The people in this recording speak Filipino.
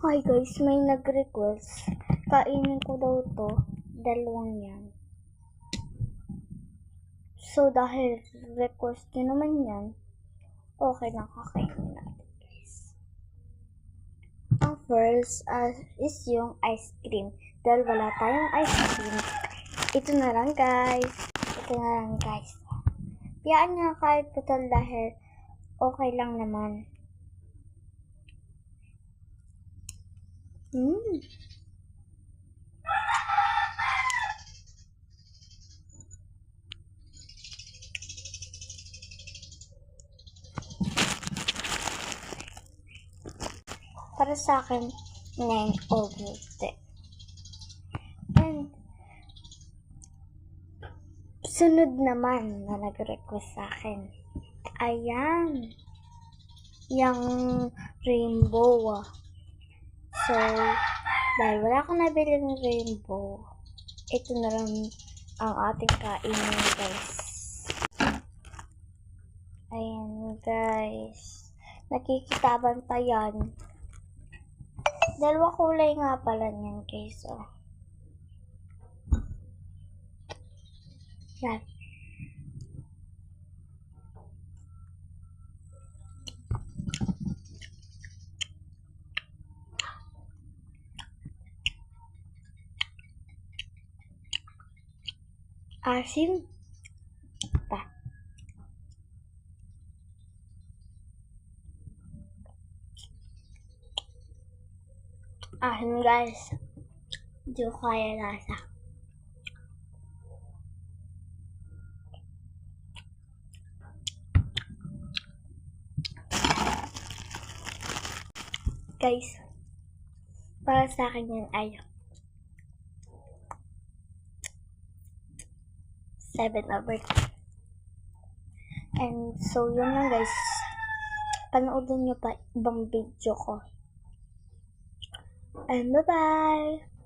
Hi guys, may nag-request. Kainin ko daw to. Dalawang yan. So, dahil request nyo naman yan, okay lang kakainin natin guys. Ang first is yung ice cream. Dahil wala tayong ice cream, ito na lang guys. Piyaan nyo kahit putol dahil okay lang naman. Para sa akin, 9 over 10. And sunod naman na nag-request sa akin. Ayan. Yung rainbow. So, dahil wala akong nabili ng rainbow, ito na lang ang ating kainin guys. Ayan guys. Nakikitaban pa yan. Dalawa kulay nga pala niyan guys. Yan. Asim pa. Asim guys. Hindi ko kaya lasa. Guys, para sa akin yan ay 7 over 10. And so, yun lang guys. Panoodin nyo pa ibang video ko. And bye-bye!